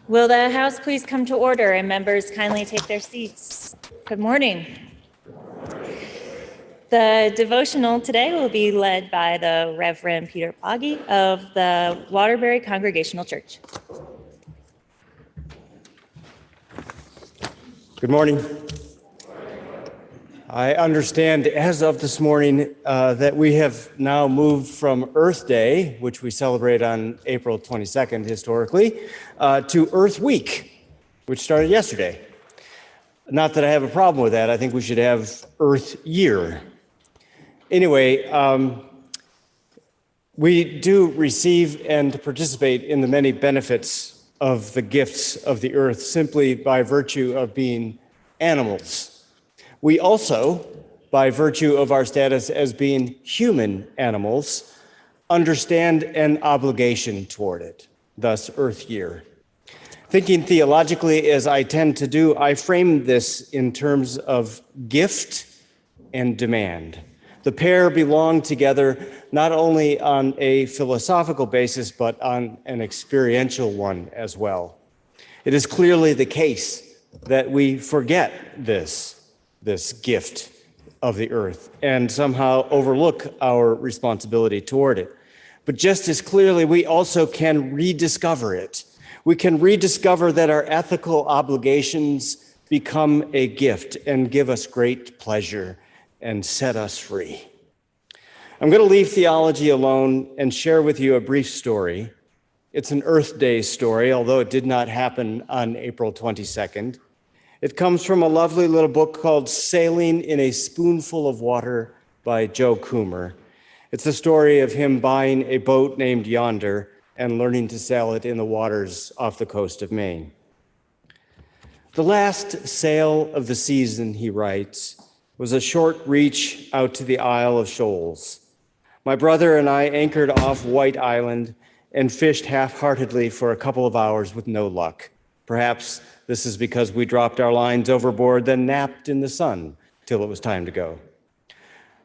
Will the House please come to order and members kindly take their seats? Good morning. The devotional today will be led by the Reverend Peter Pogge of the Waterbury Congregational Church. Good morning. I understand as of this morning that we have now moved from Earth Day, which we celebrate on April 22nd historically, to Earth Week, which started yesterday. Not that I have a problem with that. I think we should have Earth Year. Anyway, we do receive and participate in the many benefits of the gifts of the earth simply by virtue of being animals. We also, by virtue of our status as being human animals, understand an obligation toward it, thus Earth Year. Thinking theologically as I tend to do, I frame this in terms of gift and demand. The pair belong together not only on a philosophical basis, but on an experiential one as well. It is clearly the case that we forget this gift of the earth and somehow overlook our responsibility toward it. But just as clearly, we also can rediscover it. We can rediscover that our ethical obligations become a gift and give us great pleasure and set us free. I'm going to leave theology alone and share with you a brief story. It's an Earth Day story, although it did not happen on April 22nd. It comes from a lovely little book called Sailing in a Spoonful of Water by Joe Coomer. It's the story of him buying a boat named Yonder and learning to sail it in the waters off the coast of Maine. The last sail of the season, he writes, was a short reach out to the Isle of Shoals. My brother and I anchored off White Island and fished half-heartedly for a couple of hours with no luck. Perhaps this is because we dropped our lines overboard, then napped in the sun till it was time to go.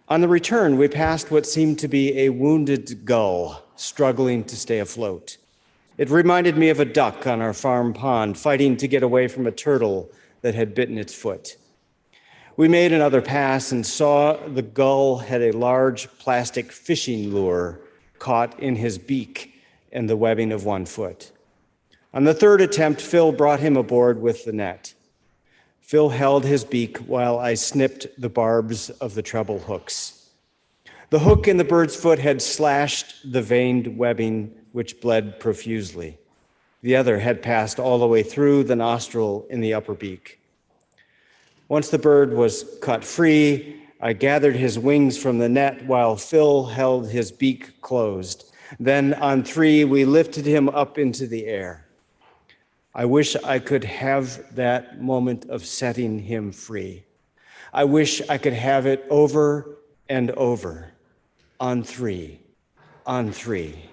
On the return, we passed what seemed to be a wounded gull struggling to stay afloat. It reminded me of a duck on our farm pond fighting to get away from a turtle that had bitten its foot. We made another pass and saw the gull had a large plastic fishing lure caught in his beak and the webbing of one foot. On the third attempt, Phil brought him aboard with the net. Phil held his beak while I snipped the barbs of the treble hooks. The hook in the bird's foot had slashed the veined webbing, which bled profusely. The other had passed all the way through the nostril in the upper beak. Once the bird was cut free, I gathered his wings from the net while Phil held his beak closed. Then on three, we lifted him up into the air. I wish I could have that moment of setting him free. I wish I could have it over and over. On three, on three.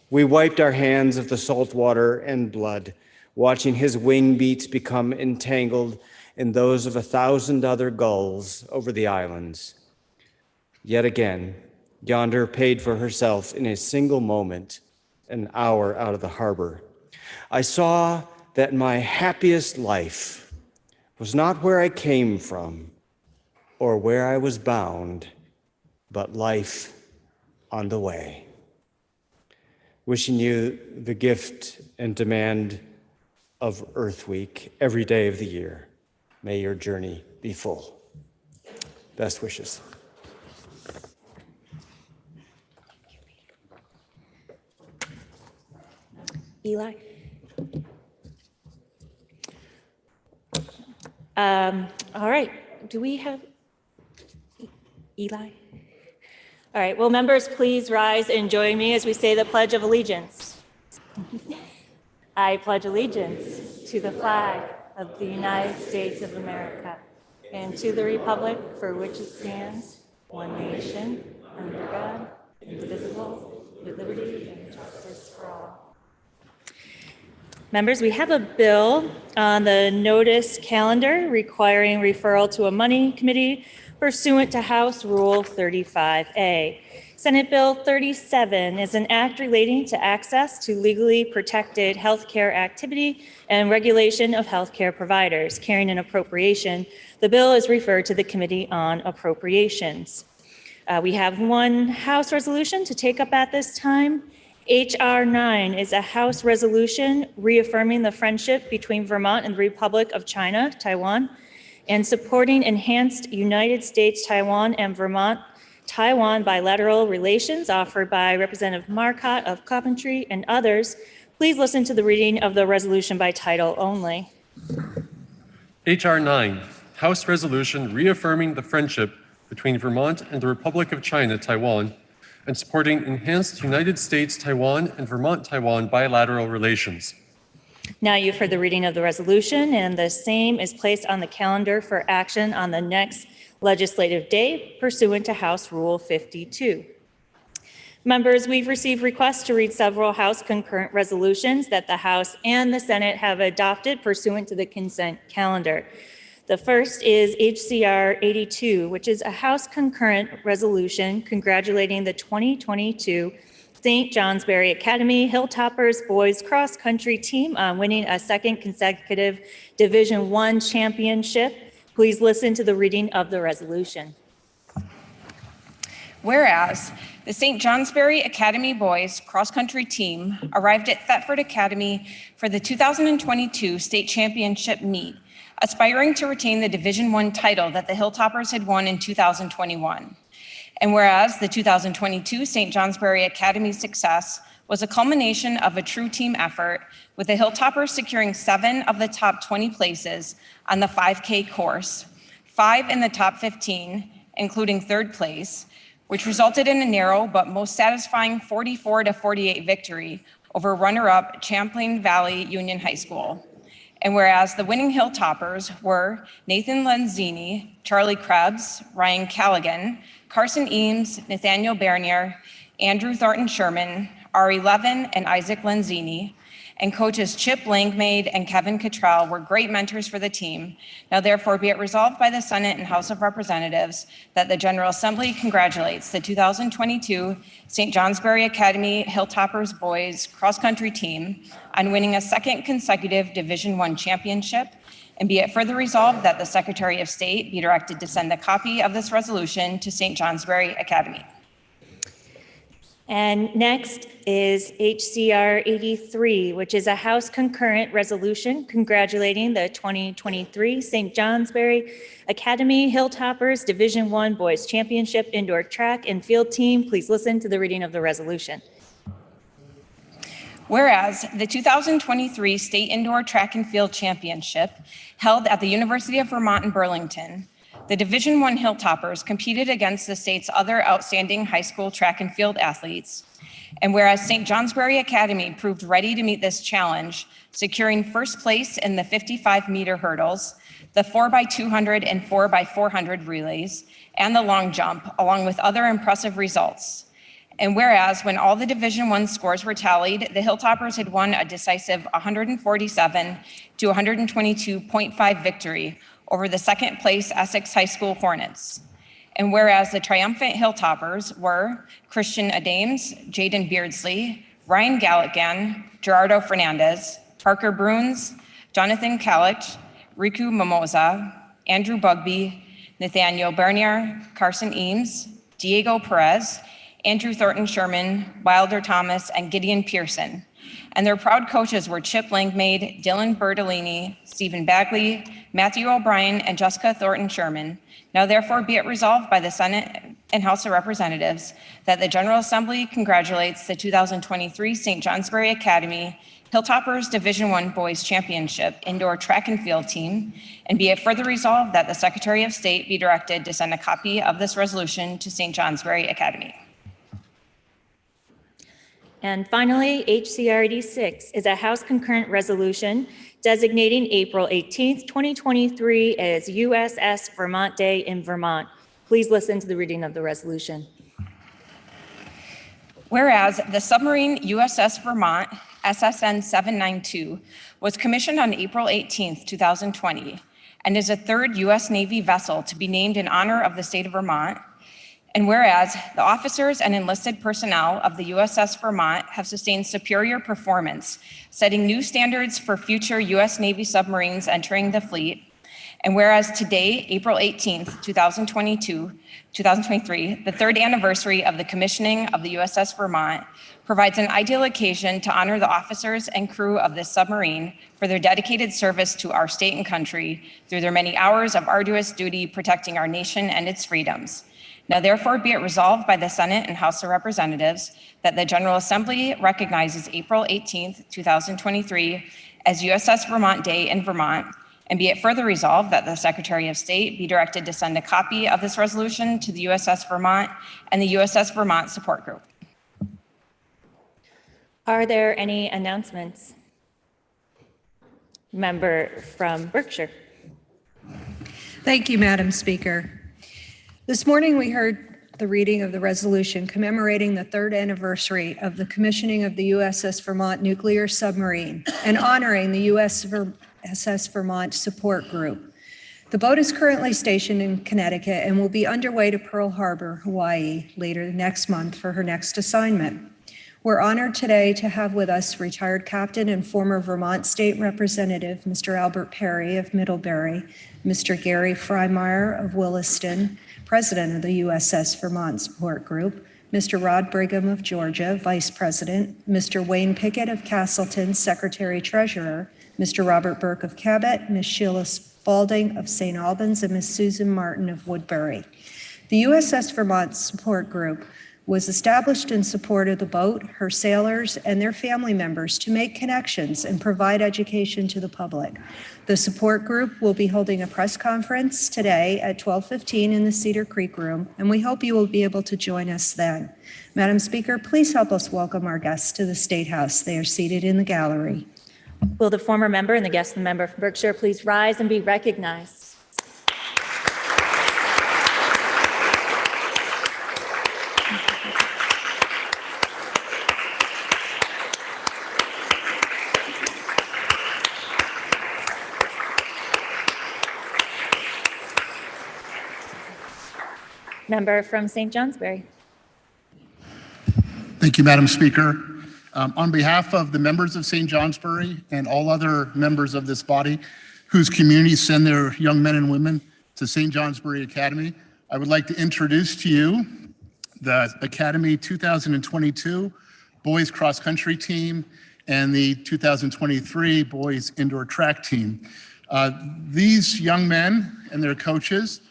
We wiped our hands of the salt water and blood, watching his wing beats become entangled in those of 1,000 other gulls over the islands. Yet again, Yonder paid for herself in a single moment, an hour out of the harbor. I saw that my happiest life was not where I came from or where I was bound, but life on the way. Wishing you the gift and demand of Earth Week every day of the year. May your journey be full. Best wishes. Eli? All right, do we have Eli? All right, will members please rise and join me as we say the Pledge of Allegiance. I pledge allegiance to the flag of the United States of America and to the republic for which it stands, one nation, under God, indivisible, with liberty and justice for all. Members, we have a bill on the notice calendar requiring referral to a money committee pursuant to House Rule 35A. Senate Bill 37 is an act relating to access to legally protected healthcare activity and regulation of healthcare providers. Carrying an appropriation, the bill is referred to the Committee on Appropriations. We have one House resolution to take up at this time. H.R. 9 is a House resolution reaffirming the friendship between Vermont and the Republic of China, Taiwan, and supporting enhanced United States, Taiwan, and Vermont-Taiwan bilateral relations, offered by Representative Marcotte of Coventry and others. Please listen to the reading of the resolution by title only. H.R. 9, House Resolution reaffirming the friendship between Vermont and the Republic of China, Taiwan, and supporting enhanced United States, Taiwan, and Vermont-Taiwan bilateral relations. Now you've heard the reading of the resolution, and the same is placed on the calendar for action on the next legislative day pursuant to House Rule 52. Members, we've received requests to read several House concurrent resolutions that the House and the Senate have adopted pursuant to the consent calendar. The first is HCR 82, which is a House concurrent resolution congratulating the 2022 St. Johnsbury Academy Hilltoppers boys cross country team on winning a second consecutive Division I championship. Please listen to the reading of the resolution. Whereas the St. Johnsbury Academy boys cross country team arrived at Thetford Academy for the 2022 state championship meet, aspiring to retain the Division I title that the Hilltoppers had won in 2021. And whereas the 2022 St. Johnsbury Academy success was a culmination of a true team effort, with the Hilltoppers securing 7 of the top 20 places on the 5K course, 5 in the top 15, including 3rd place, which resulted in a narrow but most satisfying 44-48 victory over runner-up Champlain Valley Union High School. And whereas the winning Hilltoppers were Nathan Lenzini, Charlie Krebs, Ryan Callaghan, Carson Eames, Nathaniel Bernier, Andrew Thornton Sherman, Ari Levin, and Isaac Lenzini, and coaches Chip Langmaid and Kevin Cottrell were great mentors for the team. Now therefore be it resolved by the Senate and House of Representatives that the General Assembly congratulates the 2022 St. Johnsbury Academy Hilltoppers boys cross-country team on winning a second consecutive Division I championship, and be it further resolved that the Secretary of State be directed to send a copy of this resolution to St. Johnsbury Academy. And next is HCR 83, which is a House concurrent resolution congratulating the 2023 St. Johnsbury Academy Hilltoppers Division I Boys Championship Indoor Track and Field Team. Please listen to the reading of the resolution. Whereas the 2023 State Indoor Track and Field Championship, held at the University of Vermont in Burlington, the Division I Hilltoppers competed against the state's other outstanding high school track and field athletes. And whereas St. Johnsbury Academy proved ready to meet this challenge, securing first place in the 55-meter hurdles, the 4x200 and 4x400 relays, and the long jump, along with other impressive results. And whereas when all the Division I scores were tallied, the Hilltoppers had won a decisive 147 to 122.5 victory over the second place Essex High School Hornets. And whereas the triumphant Hilltoppers were Christian Adames, Jaden Beardsley, Ryan Galligan, Gerardo Fernandez, Parker Bruns, Jonathan Kalich, Riku Mimosa, Andrew Bugby, Nathaniel Bernier, Carson Eames, Diego Perez, Andrew Thornton Sherman, Wilder Thomas, and Gideon Pearson. And their proud coaches were Chip Langmaid, Dylan Bertolini, Stephen Bagley, Matthew O'Brien, and Jessica Thornton Sherman. Now therefore be it resolved by the Senate and House of Representatives that the General Assembly congratulates the 2023 St. Johnsbury Academy Hilltoppers Division I Boys Championship Indoor Track and Field Team, and be it further resolved that the Secretary of State be directed to send a copy of this resolution to St. Johnsbury Academy. And finally, HCR 86 is a House concurrent resolution designating April 18th, 2023 as USS Vermont Day in Vermont. Please listen to the reading of the resolution. Whereas the submarine USS Vermont, SSN 792, was commissioned on April 18th, 2020, and is a third U.S. Navy vessel to be named in honor of the state of Vermont. And whereas the officers and enlisted personnel of the USS Vermont have sustained superior performance, setting new standards for future U.S. Navy submarines entering the fleet. And whereas today, April 18th, 2023, the third anniversary of the commissioning of the USS Vermont, provides an ideal occasion to honor the officers and crew of this submarine for their dedicated service to our state and country through their many hours of arduous duty protecting our nation and its freedoms. Now therefore be it resolved by the Senate and House of Representatives that the General Assembly recognizes April 18th, 2023 as USS Vermont Day in Vermont, and be it further resolved that the Secretary of State be directed to send a copy of this resolution to the USS Vermont and the USS Vermont Support Group. Are there any announcements? Member from Berkshire. Thank you, Madam Speaker. This morning we heard the reading of the resolution commemorating the third anniversary of the commissioning of the USS Vermont nuclear submarine and honoring the USS Vermont Support Group. The boat is currently stationed in Connecticut and will be underway to Pearl Harbor, Hawaii, later next month for her next assignment. We're honored today to have with us retired captain and former Vermont State Representative, Mr. Albert Perry of Middlebury, Mr. Gary Freimeyer of Williston, President of the USS Vermont Support Group, Mr. Rod Brigham of Georgia, Vice President, Mr. Wayne Pickett of Castleton, Secretary Treasurer, Mr. Robert Burke of Cabot, Ms. Sheila Spalding of St. Albans, and Ms. Susan Martin of Woodbury. The USS Vermont Support Group was established in support of the boat, her sailors, and their family members to make connections and provide education to the public. The support group will be holding a press conference today at 12:15 in the Cedar Creek Room, and we hope you will be able to join us then. Madam Speaker, please help us welcome our guests to the State House. They are seated in the gallery. Will the former member and the guest member from Berkshire please rise and be recognized? Member from St. Johnsbury. Thank you, Madam Speaker. On behalf of the members of St. Johnsbury and all other members of this body whose communities send their young men and women to St. Johnsbury Academy, I would like to introduce to you the Academy 2022 Boys Cross Country Team and the 2023 Boys Indoor Track Team. These young men and their coaches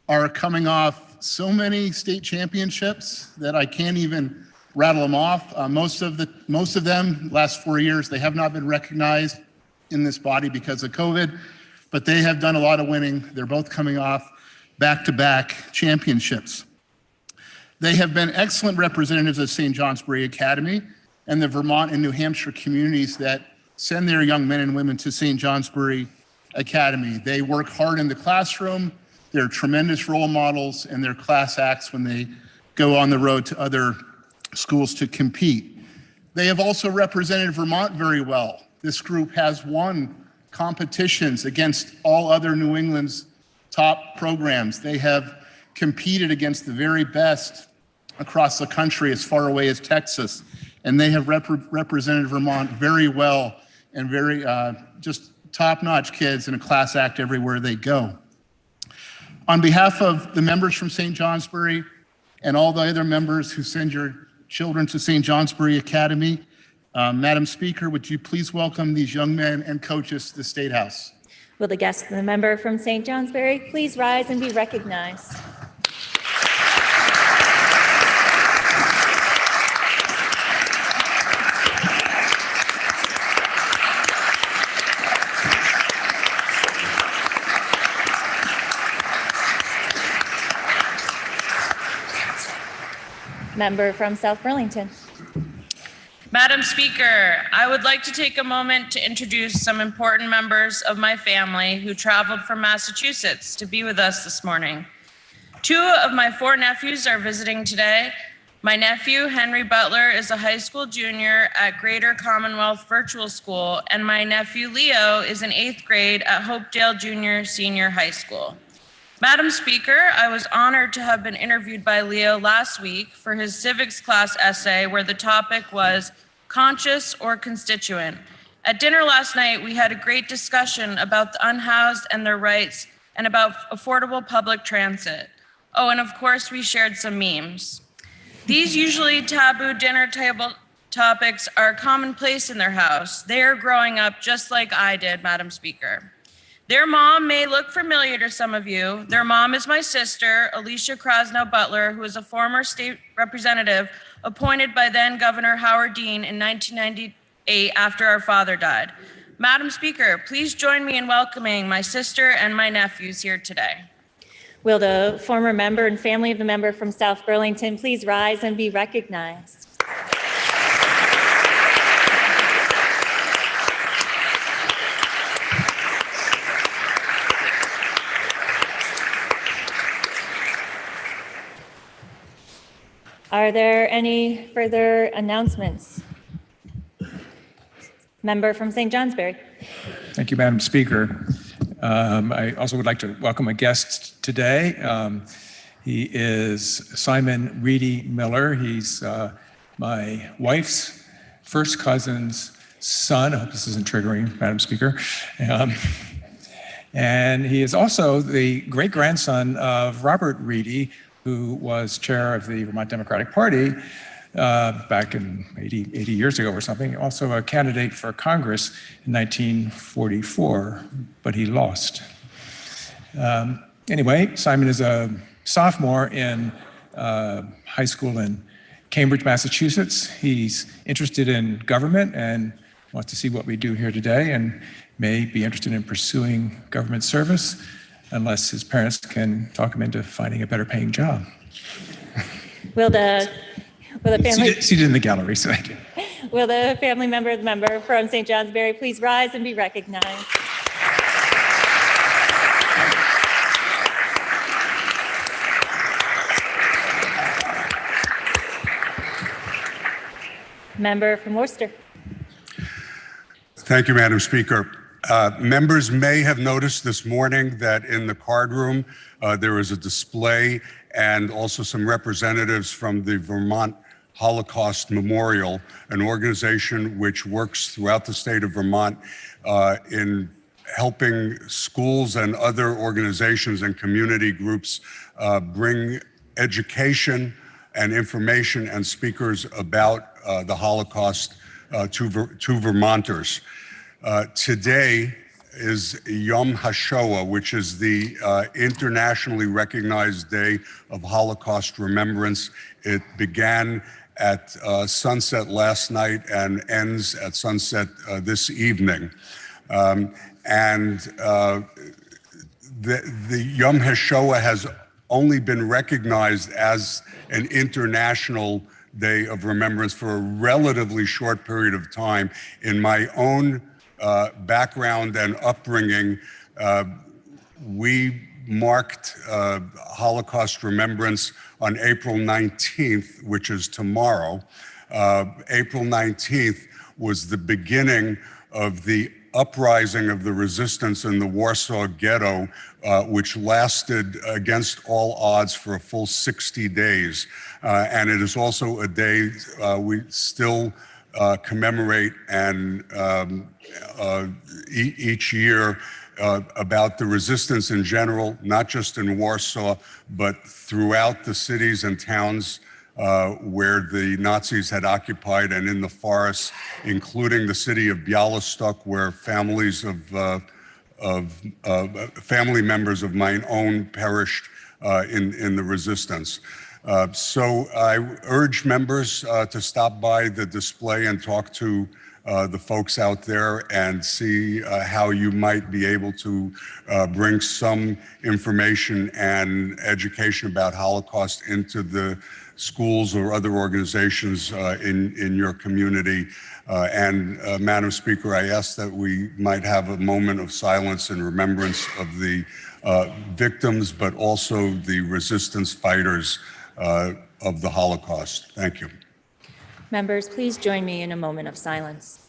are coming off so many state championships that I can't even rattle them off. Most of them, last 4 years, they have not been recognized in this body because of COVID, but they have done a lot of winning. They're both coming off back-to-back championships. They have been excellent representatives of St. Johnsbury Academy and the Vermont and New Hampshire communities that send their young men and women to St. Johnsbury Academy. They work hard in the classroom. They're tremendous role models, and they're class acts when they go on the road to other schools to compete. They have also represented Vermont very well. This group has won competitions against all other New England's top programs. They have competed against the very best across the country as far away as Texas, and they have represented Vermont very well and very just top-notch kids and a class act everywhere they go. On behalf of the members from St. Johnsbury and all the other members who send your children to St. Johnsbury Academy, Madam Speaker, would you please welcome these young men and coaches to the State House? Will the guest and the member from St. Johnsbury please rise and be recognized? Member from South Burlington. Madam Speaker, I would like to take a moment to introduce some important members of my family who traveled from Massachusetts to be with us this morning. 2 of my 4 nephews are visiting today. My nephew, Henry Butler, is a high school junior at Greater Commonwealth Virtual School, and my nephew, Leo, is in 8th grade at Hopedale Junior Senior High School. Madam Speaker, I was honored to have been interviewed by Leo last week for his civics class essay where the topic was conscious or constituent. At dinner last night, we had a great discussion about the unhoused and their rights and about affordable public transit. Oh, and of course, we shared some memes. These usually taboo dinner table topics are commonplace in their house. They are growing up just like I did, Madam Speaker. Their mom may look familiar to some of you. Their mom is my sister, Alicia Krasnow Butler, who is a former state representative appointed by then Governor Howard Dean in 1998 after our father died. Madam Speaker, please join me in welcoming my sister and my nephews here today. Will the former member and family of the member from South Burlington please rise and be recognized? Are there any further announcements? Member from St. Johnsbury. Thank you, Madam Speaker. I also would like to welcome a guest today. He is Simon Reedy Miller. He's my wife's first cousin's son. I hope this isn't triggering, Madam Speaker. And he is also the great-grandson of Robert Reedy, who was chair of the Vermont Democratic Party back in 80 years ago or something, also a candidate for Congress in 1944, but he lost. Anyway, Simon is a sophomore in high school in Cambridge, Massachusetts. He's interested in government and wants to see what we do here today and may be interested in pursuing government service unless his parents can talk him into finding a better paying job. Will the family seated in the gallery, so will the family member of the member from St. Johnsbury please rise and be recognized? Member from Worcester. Thank you, Madam Speaker. Members may have noticed this morning that in the card room, there is a display and also some representatives from the Vermont Holocaust Memorial, an organization which works throughout the state of Vermont in helping schools and other organizations and community groups bring education and information and speakers about the Holocaust to Vermonters. Today is Yom HaShoah, which is the internationally recognized day of Holocaust remembrance. It began at sunset last night and ends at sunset this evening. The Yom HaShoah has only been recognized as an international day of remembrance for a relatively short period of time. In my own background and upbringing, we marked Holocaust remembrance on April 19th, which is tomorrow. April 19th was the beginning of the uprising of the resistance in the Warsaw Ghetto, which lasted against all odds for a full 60 days. And it is also a day we still commemorate and each year about the resistance in general, not just in Warsaw, but throughout the cities and towns where the Nazis had occupied and in the forests, including the city of Białystok, where families of family members of mine own perished in the resistance. So I urge members to stop by the display and talk to the folks out there and see how you might be able to bring some information and education about Holocaust into the schools or other organizations in your community. Madam Speaker, I ask that we might have a moment of silence in remembrance of the victims, but also the resistance fighters of the Holocaust. Thank you. Members, please join me in a moment of silence.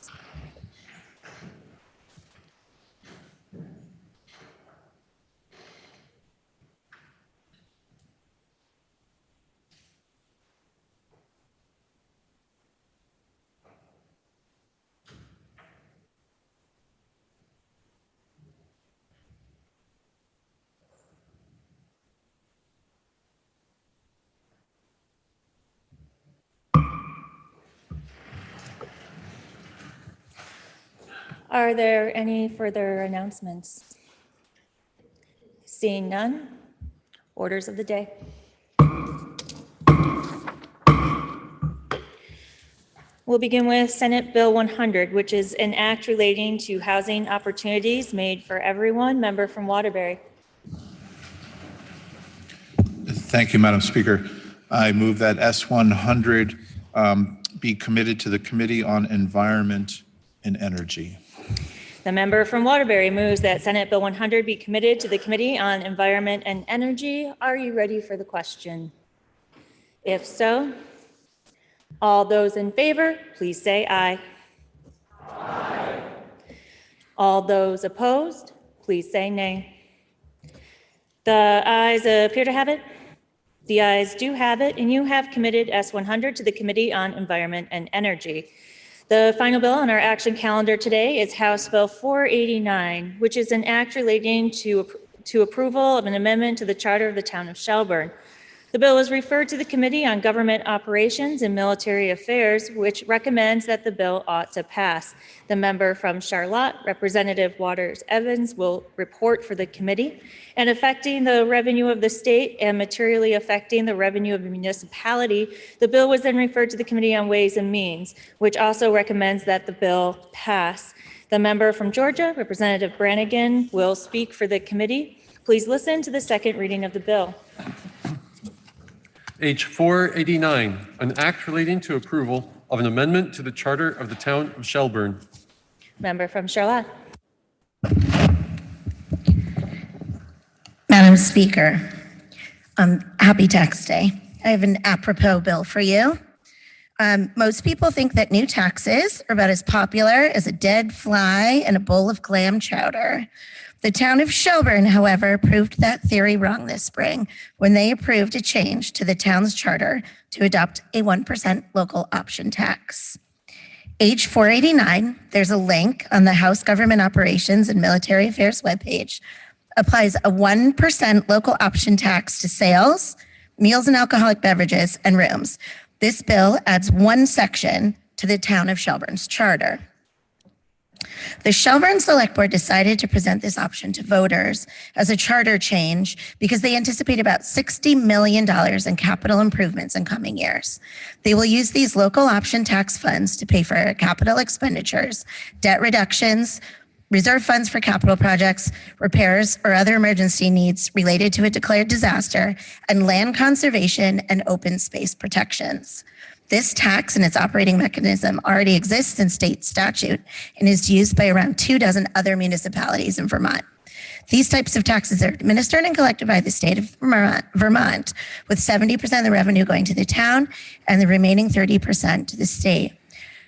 Are there any further announcements? Seeing none, orders of the day. We'll begin with Senate Bill 100, which is an act relating to housing opportunities made for everyone. Member from Waterbury. Thank you, Madam Speaker. I move that S100 be committed to the Committee on Environment and Energy. The member from Waterbury moves that Senate Bill 100 be committed to the Committee on Environment and Energy. Are you ready for the question? If so, all those in favor, please say aye. Aye. All those opposed, please say nay. The ayes appear to have it. The ayes do have it, and you have committed S100 to the Committee on Environment and Energy. The final bill on our action calendar today is House Bill 489, which is an act relating to approval of an amendment to the Charter of the Town of Shelburne. The bill is referred to the Committee on Government Operations and Military Affairs, which recommends that the bill ought to pass. The member from Charlotte, Representative Waters Evans, will report for the committee. And affecting the revenue of the state and materially affecting the revenue of the municipality, the bill was then referred to the Committee on Ways and Means, which also recommends that the bill pass. The member from Georgia, Representative Brannigan, will speak for the committee. Please listen to the second reading of the bill. H 489, an act relating to approval of an amendment to the Charter of the Town of Shelburne. Member from Charlotte. Madam Speaker, happy tax day. I have an apropos bill for you. Most people think that new taxes are about as popular as a dead fly and a bowl of clam chowder. The town of Shelburne, however, proved that theory wrong this spring when they approved a change to the town's charter to adopt a 1% local option tax. H 489, there's a link on the House Government Operations and Military Affairs webpage, applies a 1% local option tax to sales, meals and alcoholic beverages, and rooms. This bill adds one section to the town of Shelburne's charter. The Shelburne Select Board decided to present this option to voters as a charter change because they anticipate about $60 million in capital improvements in coming years. They will use these local option tax funds to pay for capital expenditures, debt reductions, reserve funds for capital projects, repairs, or other emergency needs related to a declared disaster, and land conservation and open space protections. This tax and its operating mechanism already exists in state statute and is used by around 24 other municipalities in Vermont. These types of taxes are administered and collected by the state of Vermont, with 70% of the revenue going to the town and the remaining 30% to the state.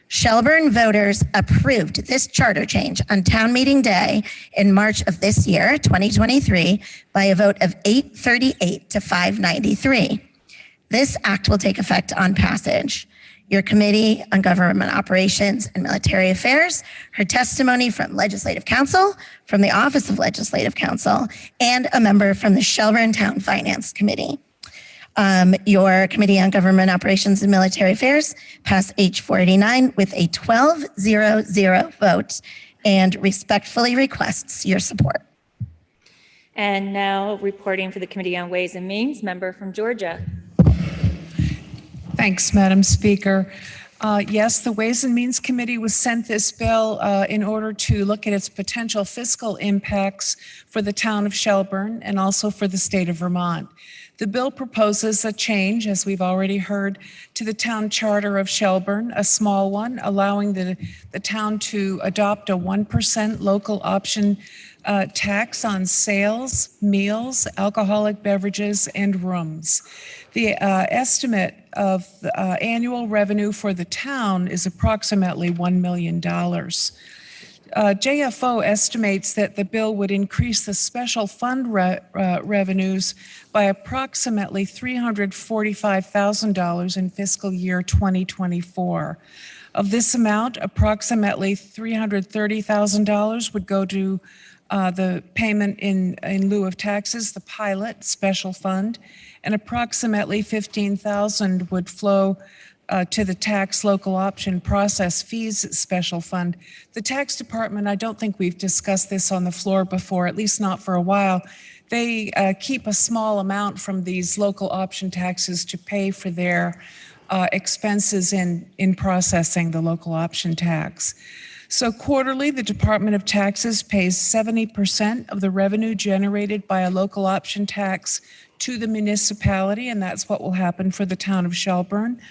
Shelburne voters approved this charter change on town meeting day in March of this year, 2023, by a vote of 838 to 593. This act will take effect on passage. Your Committee on Government Operations and Military Affairs heard testimony from Legislative Counsel, from the Office of Legislative Counsel, and a member from the Shelburne Town Finance Committee. Your Committee on Government Operations and Military Affairs passed H 489 with a 12-0-0 vote and respectfully requests your support. And now reporting for the Committee on Ways and Means, member from Georgia. Thanks, Madam Speaker. Yes, the Ways and Means Committee was sent this bill in order to look at its potential fiscal impacts for the town of Shelburne and also for the state of Vermont. The bill proposes a change, as we've already heard, to the town charter of Shelburne, a small one, allowing the town to adopt a 1% local option tax on sales, meals, alcoholic beverages, and rooms. The estimate of annual revenue for the town is approximately $1 million. JFO estimates that the bill would increase the special fund revenues by approximately $345,000 in fiscal year 2024. Of this amount, approximately $330,000 would go to the payment in lieu of taxes, the pilot special fund, and approximately $15,000 would flow to the tax local option process fees special fund. The tax department, I don't think we've discussed this on the floor before, at least not for a while. They keep a small amount from these local option taxes to pay for their expenses in processing the local option tax. So quarterly, the Department of Taxes pays 70% of the revenue generated by a local option tax to the municipality, and that's what will happen for the town of Shelburne.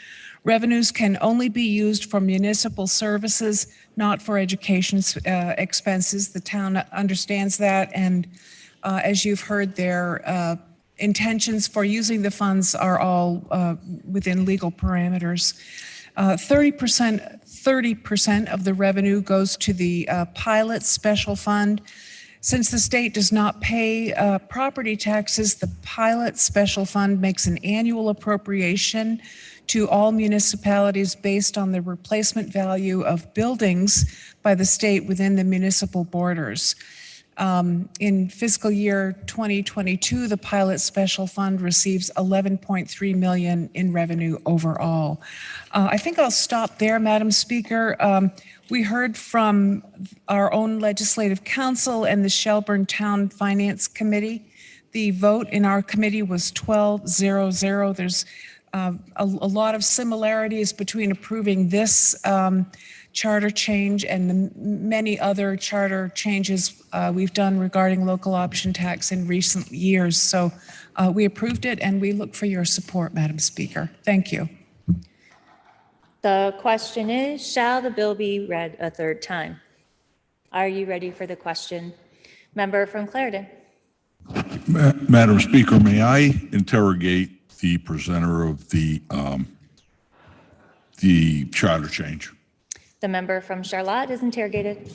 Revenues can only be used for municipal services, not for education expenses. The town understands that, and as you've heard, their intentions for using the funds are all within legal parameters. 30% of the revenue goes to the pilot special fund. Since the state does not pay property taxes, the pilot special fund makes an annual appropriation to all municipalities based on the replacement value of buildings by the state within the municipal borders. In fiscal year 2022, the pilot special fund receives $11.3 million in revenue overall. I think I'll stop there, Madam Speaker. We heard from our own legislative council and the Shelburne Town Finance Committee. The vote in our committee was 12-0-0. There's a lot of similarities between approving this charter change and the many other charter changes we've done regarding local option tax in recent years. So we approved it, and we look for your support, Madam Speaker. Thank you. The question is, shall the bill be read a third time? Are you ready for the question? Member from Clarendon. Madam Speaker, may I interrogate the presenter of the charter change? The member from Charlotte is interrogated.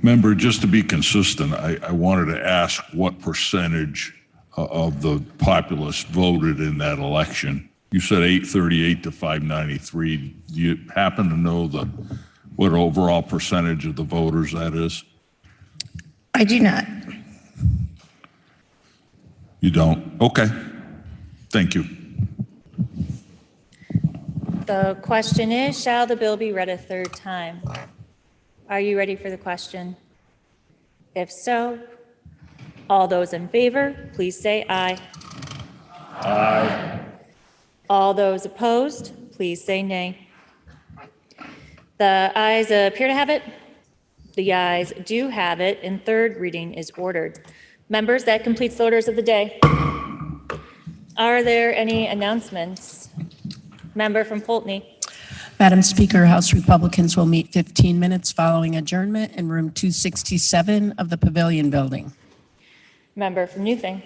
Member, just to be consistent, I wanted to ask what percentage of the populace voted in that election. You said 838 to 593. Do you happen to know what overall percentage of the voters that is? I do not. You don't? Okay. Thank you. The question is, shall the bill be read a third time? Are you ready for the question? If so, all those in favor, please say aye. Aye. All those opposed, please say nay. The ayes appear to have it. The ayes do have it, and third reading is ordered. Members, that completes the orders of the day. Are there any announcements? Member from Poultney. Madam Speaker, House Republicans will meet 15 minutes following adjournment in room 267 of the Pavilion Building. Member from Newfane.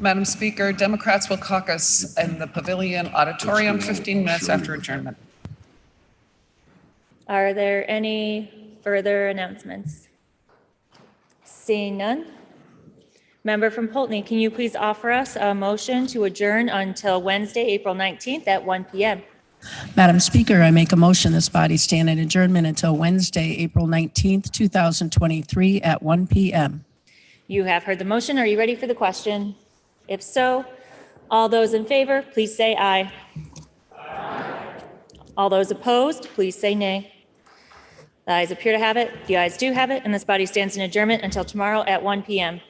Madam Speaker, Democrats will caucus in the Pavilion Auditorium 15 minutes after adjournment. Are there any further announcements? Seeing none. Member from Poultney, can you please offer us a motion to adjourn until Wednesday, April 19th at 1 p.m.? Madam Speaker, I make a motion this body stand in adjournment until Wednesday, April 19th, 2023 at 1 p.m. You have heard the motion. Are you ready for the question? If so, all those in favor, please say aye. Aye. All those opposed, please say nay. The ayes appear to have it. The ayes do have it, and this body stands in adjournment until tomorrow at 1 p.m.